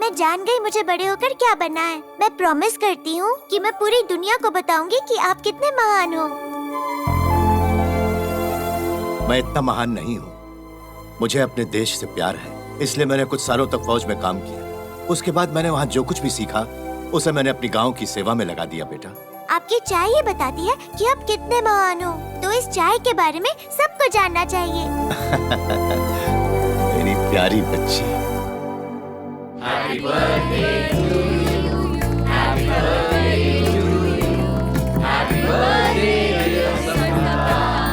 मैं जान गई मुझे बड़े होकर क्या बनना है। मैं प्रॉमिस करती हूँ कि मैं पूरी दुनिया को बताऊंगी कि आप कितने महान हो। मैं इतना महान नहीं हूँ। मुझे अपने देश से प्यार है, इसलिए मैंने कुछ सालों तक फौज में काम किया। उसके बाद मैंने वहाँ जो कुछ भी सीखा उसे मैंने अपनी गांव की सेवा में लगा दिया। बेटा, आपकी चाय ये बताती है कि आप कितने महान हो, तो इस चाय के बारे में सबको जानना चाहिए। मेरी प्यारी बच्ची। Happy birthday to you. Happy birthday to you. Happy birthday dear Samyukta.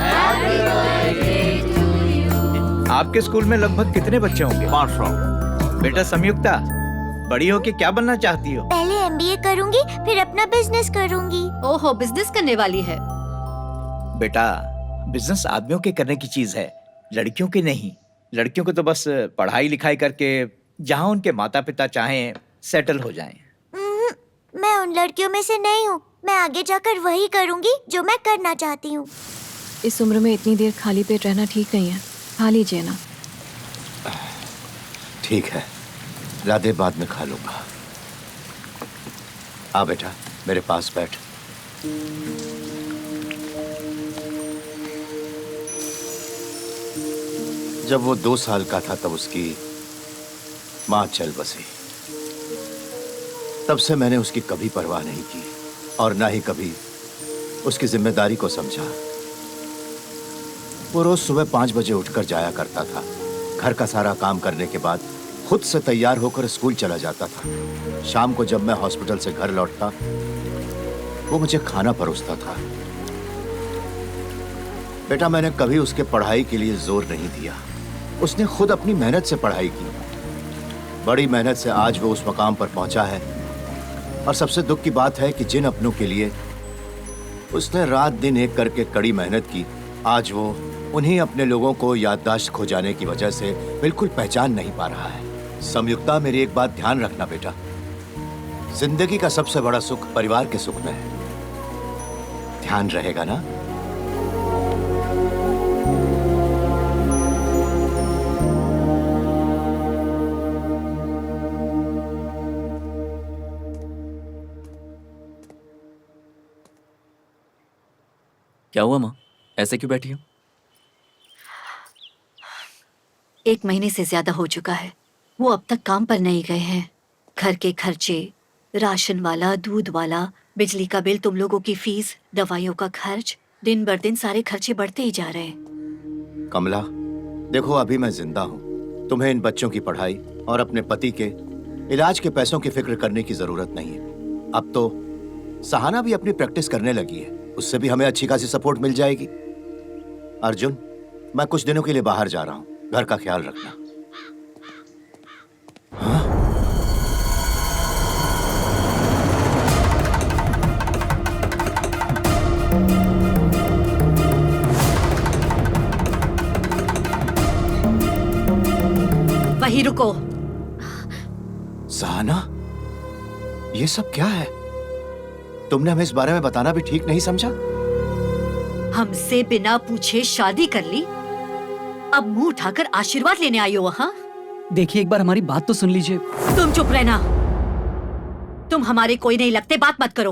Happy birthday to you. आपके स्कूल में लगभग कितने बच्चे होंगे? 500। बेटा समयुक्ता, बड़ी होके क्या बनना चाहती हो? पहले MBA करूंगी, फिर अपना बिजनेस करूंगी। ओहो, बिजनेस करने वाली है। बेटा, बिजनेस आदमियों के करने की चीज है, लड़कियों की नहीं। लड़कियों को तो बस पढ़ाई लिखाई करके जहाँ उनके माता पिता चाहें सेटल हो जाएं। मैं उन लड़कियों में से नहीं हूँ। मैं आगे जाकर वही करूंगी जो मैं करना चाहती हूँ। इस उम्र में इतनी देर खाली पेट रहना ठीक नहीं है, खा लीजिए ना। ठीक है, राधे बाद में खा लूंगा। आ बेटा, मेरे पास बैठ। जब वो 2 साल का था तब उसकी माँ चल बसी। तब से मैंने उसकी कभी परवाह नहीं की और ना ही कभी उसकी जिम्मेदारी को समझा। वो रोज सुबह 5 बजे उठकर जाया करता था। घर का सारा काम करने के बाद खुद से तैयार होकर स्कूल चला जाता था। शाम को जब मैं हॉस्पिटल से घर लौटता, वो मुझे खाना परोसता था। बेटा, मैंने कभी उसके पढ़ाई के लिए जोर नहीं दिया। उसने खुद अपनी मेहनत से पढ़ाई की। बड़ी मेहनत से आज वो उस मकाम पर पहुंचा है। और सबसे दुख की बात है कि जिन अपनों के लिए उसने रात दिन एक करके कड़ी मेहनत की, आज वो उन्हीं अपने लोगों को याददाश्त खो जाने की वजह से बिल्कुल पहचान नहीं पा रहा है। समयुक्ता, मेरी एक बात ध्यान रखना बेटा, जिंदगी का सबसे बड़ा सुख परिवार के सुख में है। ध्यान रहेगा ना? क्या हुआ माँ, ऐसे क्यों बैठी हो? 1 महीने से ज्यादा हो चुका है, वो अब तक काम पर नहीं गए हैं। घर के खर्चे, राशन वाला, दूध वाला, बिजली का बिल, तुम लोगों की फीस, दवाइयों का खर्च, दिन बर दिन सारे खर्चे बढ़ते ही जा रहे हैं। कमला, देखो अभी मैं जिंदा हूँ। तुम्हें इन बच्चों की पढ़ाई और अपने पति के इलाज के पैसों की फिक्र करने की जरूरत नहीं है। अब तो सहाना भी अपनी प्रैक्टिस करने लगी है, उससे भी हमें अच्छी खासी सपोर्ट मिल जाएगी। अर्जुन, मैं कुछ दिनों के लिए बाहर जा रहा हूँ, घर का ख्याल रखना। हाँ? वहीं रुको। सहाना, ये सब क्या है? तुमने हमें इस बारे में बताना भी ठीक नहीं समझा? हमसे बिना पूछे शादी कर ली, अब मुंह उठाकर आशीर्वाद लेने आई हो वहाँ? देखिए, एक बार हमारी बात तो सुन लीजिए। तुम चुप रहना। तुम हमारे कोई नहीं लगते, बात मत करो।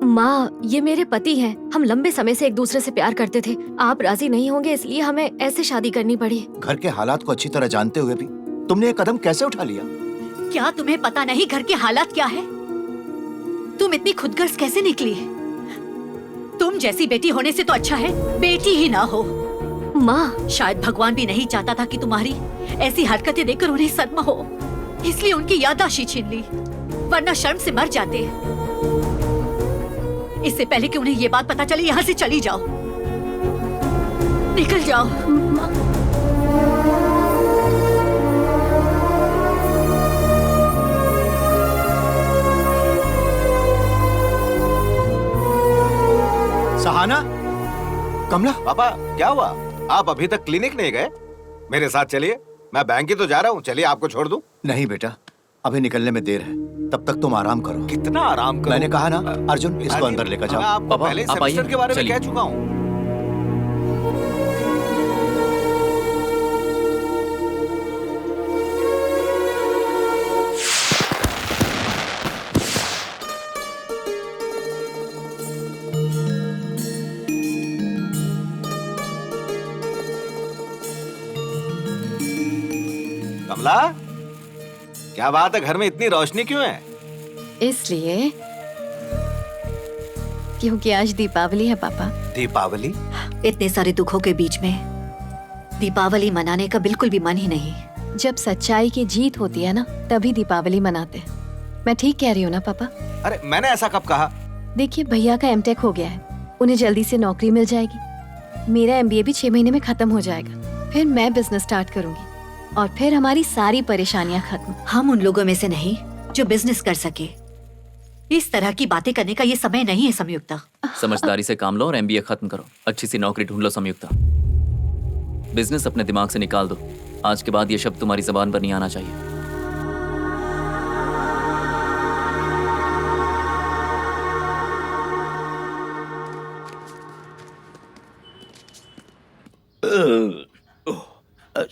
माँ, ये मेरे पति हैं। हम लंबे समय से एक दूसरे से प्यार करते थे। आप राजी नहीं होंगे इसलिए हमें ऐसे शादी करनी पड़ी। घर के हालात को अच्छी तरह जानते हुए भी तुमने ये कदम कैसे उठा लिया? क्या तुम्हें पता नहीं घर के हालात क्या है? तुम इतनी खुदगर्ज कैसे निकली? तुम जैसी बेटी होने से तो अच्छा है बेटी ही ना हो। माँ, शायद भगवान भी नहीं चाहता था कि तुम्हारी ऐसी हरकतें देखकर उन्हें सदमा हो, इसलिए उनकी याददाश्त ही छीन ली, वरना शर्म से मर जाते। इससे पहले कि उन्हें ये बात पता चले, यहाँ से चली जाओ, निकल जाओ। सहाना, कमला। पापा, क्या हुआ? आप अभी तक क्लिनिक नहीं गए? मेरे साथ चलिए, मैं बैंक ही तो जा रहा हूँ। चलिए, आपको छोड़ दूं? नहीं बेटा, अभी निकलने में देर है, तब तक तुम आराम करो। कितना आराम करो? मैंने कहा ना, अर्जुन इसको अंदर लेकर जाओ। मैं आपको पहले आप आइए, सेमेस्टर के बारे में चलिए। कह चुका हूँ। माशाल्लाह, क्या बात है, घर में इतनी रोशनी क्यों है? इसलिए क्योंकि आज दीपावली है पापा। दीपावली? इतने सारे दुखों के बीच में दीपावली मनाने का बिल्कुल भी मन ही नहीं। जब सच्चाई की जीत होती है ना, तभी दीपावली मनाते हैं। मैं ठीक कह रही हूँ ना पापा? अरे मैंने ऐसा कब कहा? देखिए भैया का एमटेक हो गया है, उन्हें जल्दी से नौकरी मिल जाएगी। मेरा एमबीए भी 6 महीने में खत्म हो जाएगा। फिर मैं बिजनेस स्टार्ट करूंगी और फिर हमारी सारी परेशानियां खत्म। हम उन लोगों में से नहीं जो बिजनेस कर सके। इस तरह की बातें करने का ये समय नहीं है संयुक्ता। समझदारी से काम लो और एमबीए खत्म करो। अच्छी सी नौकरी ढूंढ लो संयुक्ता। बिजनेस अपने दिमाग से निकाल दो। आज के बाद ये शब्द तुम्हारी जबान पर नहीं आना चाहिए।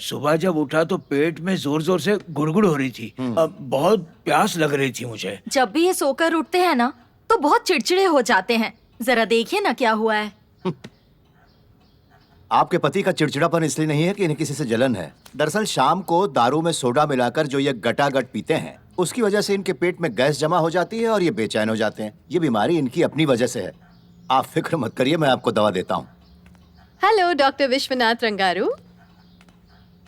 सुबह जब उठा तो पेट में जोर जोर से गुड़गुड़ हो रही थी। बहुत प्यास लग रही थी मुझे। जब भी ये सोकर उठते हैं ना तो बहुत चिड़चिड़े हो जाते हैं। जरा देखिए ना क्या हुआ है। आपके पति का चिड़चिड़ापन इसलिए नहीं है कि इन्हें किसी से जलन है। दरअसल शाम को दारू में सोडा मिलाकर जो ये गटागट पीते हैं, उसकी वजह से इनके पेट में गैस जमा हो जाती है और ये बेचैन हो जाते हैं। ये बीमारी इनकी अपनी वजह से है। आप फिक्र मत करिए, मैं आपको दवा देता हूँ। Hello doctor Vishwanath Rangaru.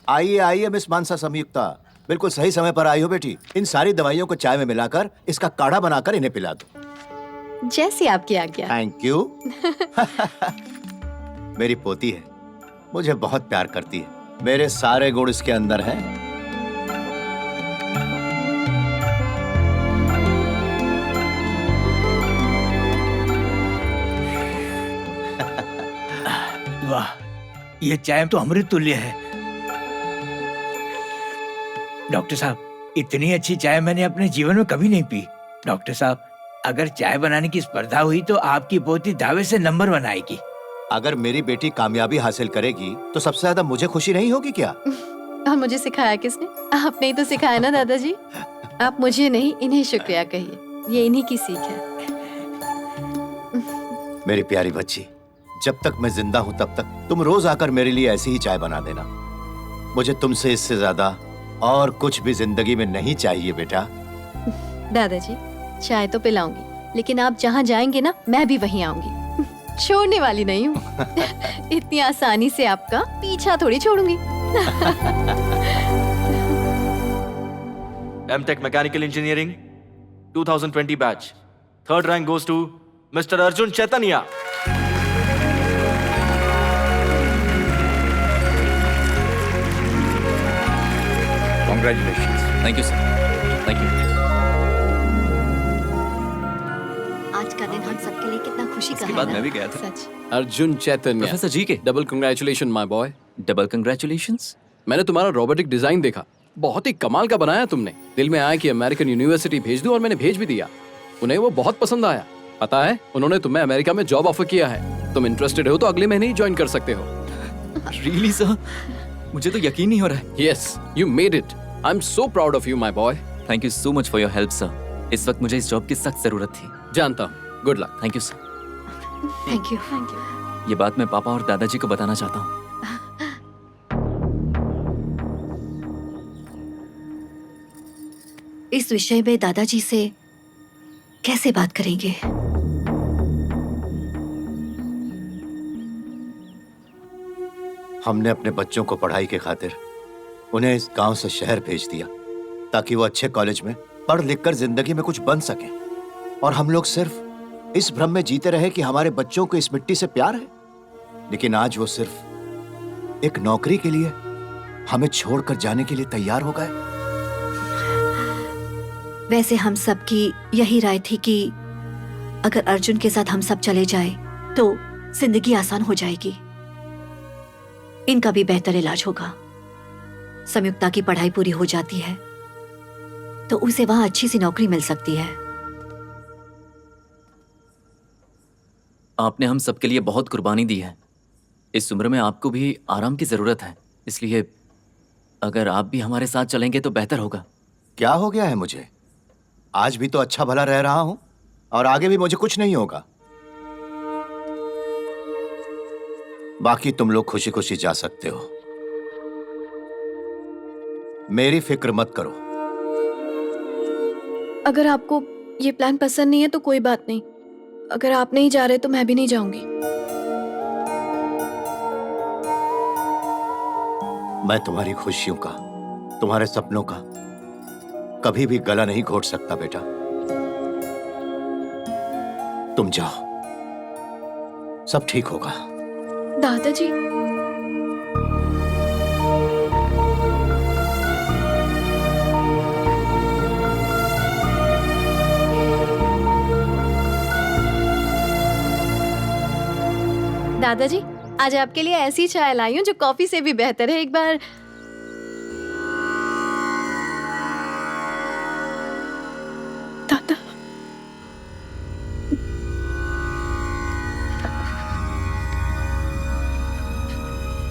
आइए आइए मिस मानसा संयुक्ता, बिल्कुल सही समय पर आई हो बेटी। इन सारी दवाइयों को चाय में मिलाकर इसका काढ़ा बनाकर इन्हें पिला दो। जैसी आपकी आज्ञा। Thank you. मेरी पोती है, मुझे बहुत प्यार करती है। मेरे सारे गुण इसके अंदर हैं। वाह, ये चाय तो अमृत तुल्य है। डॉक्टर साहब, इतनी अच्छी चाय मैंने अपने जीवन में कभी नहीं पी। डॉक्टर साहब, अगर चाय बनाने की स्पर्धा हुई तो आपकी पोती दावे से नंबर 1 आएगी। अगर मेरी बेटी कामयाबी हासिल करेगी तो सबसे ज्यादा मुझे खुशी नहीं होगी क्या? और मुझे सिखाया किसने? आपने ही तो सिखाया ना दादाजी। आप मुझे नहीं, इन्हें शुक्रिया कहिए। ये इन्हीं की सीख है। मेरी प्यारी बच्ची, जब तक मैं जिंदा हूँ तब तक तुम रोज आकर मेरे लिए ऐसी ही चाय बना देना। मुझे तुमसे इससे ज्यादा और कुछ भी जिंदगी में नहीं चाहिए बेटा। दादाजी, चाय तो पिलाऊंगी, लेकिन आप जहाँ जाएंगे ना, मैं भी वहीं आऊंगी। छोड़ने वाली नहीं हूँ। इतनी आसानी से आपका पीछा थोड़ी छोड़ूंगी। MTech mechanical engineering 2020 batch, 3rd rank goes to mister Arjun Chaitanya. Congratulations. Thank you sir. Thank you. आज का दिन हम सबके लिए कितना खुशी का इसके है बाद ना? मैं भी गया था। सच। अर्जुन चैतन्य। प्रोफेसर जी के double congratulation my boy. Double congratulations. मैंने तुम्हारा रोबोटिक डिजाइन देखा, बहुत ही कमाल का बनाया तुमने। दिल में आया कि अमेरिकन यूनिवर्सिटी भेज दूं और मैंने भेज भी दिया। उन्हें वो बहुत पसंद आया। पता है, उन्होंने तुम्हें अमेरिका में जॉब ऑफर किया है। तुम इंटरेस्टेड हो तो अगले महीने ही ज्वाइन कर सकते हो। Really sir? मुझे तो यकीन नहीं हो रहा है। Yes, you made it. I'm so proud of you, my boy. Thank you so much for your help sir. इस वक्त मुझे इस जॉब की सख्त जरूरत थी। जानता हूँ। Good luck. Thank you sir. Thank you. ये बात मैं पापा और दादाजी को बताना चाहता हूँ। इस विषय में दादाजी से कैसे बात करेंगे? हमने अपने बच्चों को पढ़ाई के खातिर उन्हें इस गांव से शहर भेज दिया ताकि वो अच्छे कॉलेज में पढ़ लिख कर जिंदगी में कुछ बन सके। और हम लोग सिर्फ इस भ्रम में जीते रहे कि हमारे बच्चों को इस मिट्टी से प्यार है। लेकिन आज वो सिर्फ एक नौकरी के लिए हमें छोड़कर जाने के लिए तैयार हो गए। वैसे हम सबकी यही राय थी कि अगर अर्जुन के साथ हम सब चले जाए तो जिंदगी आसान हो जाएगी। इनका भी बेहतर इलाज होगा। संयुक्ता की पढ़ाई पूरी हो जाती है तो उसे वहां अच्छी सी नौकरी मिल सकती है। आपने हम सबके लिए बहुत कुर्बानी दी है। इस उम्र में आपको भी आराम की जरूरत है, इसलिए अगर आप भी हमारे साथ चलेंगे तो बेहतर होगा। क्या हो गया है मुझे? आज भी तो अच्छा भला रह रहा हूं और आगे भी मुझे कुछ नहीं होगा। बाकी तुम लोग खुशी खुशी जा सकते हो। मेरी फिक्र मत करो। अगर आपको ये प्लान पसंद नहीं है तो कोई बात नहीं। अगर आप नहीं जा रहे तो मैं भी नहीं जाऊंगी। मैं तुम्हारी खुशियों का, तुम्हारे सपनों का कभी भी गला नहीं घोट सकता बेटा। तुम जाओ, सब ठीक होगा। दादाजी, दादाजी, आज आपके लिए ऐसी चाय लाई हूँ जो कॉफी से भी बेहतर है। एक बार दादा,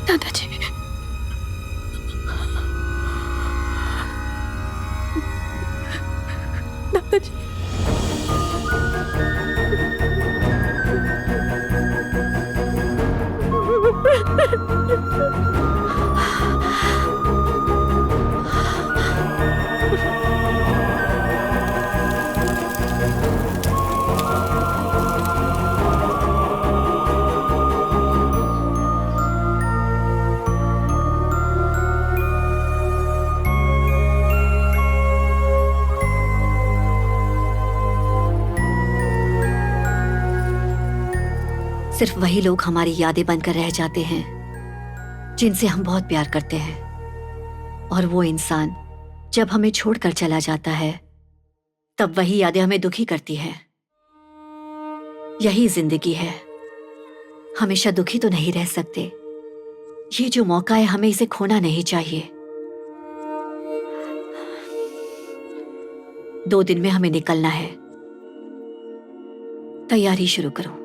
दादाजी, दादाजी। सिर्फ वही लोग हमारी यादें बनकर रह जाते हैं जिनसे हम बहुत प्यार करते हैं, और वो इंसान जब हमें छोड़कर चला जाता है तब वही यादें हमें दुखी करती है। यही जिंदगी है, हमेशा दुखी तो नहीं रह सकते। ये जो मौका है हमें इसे खोना नहीं चाहिए। 2 दिन में हमें निकलना है, तैयारी शुरू करो।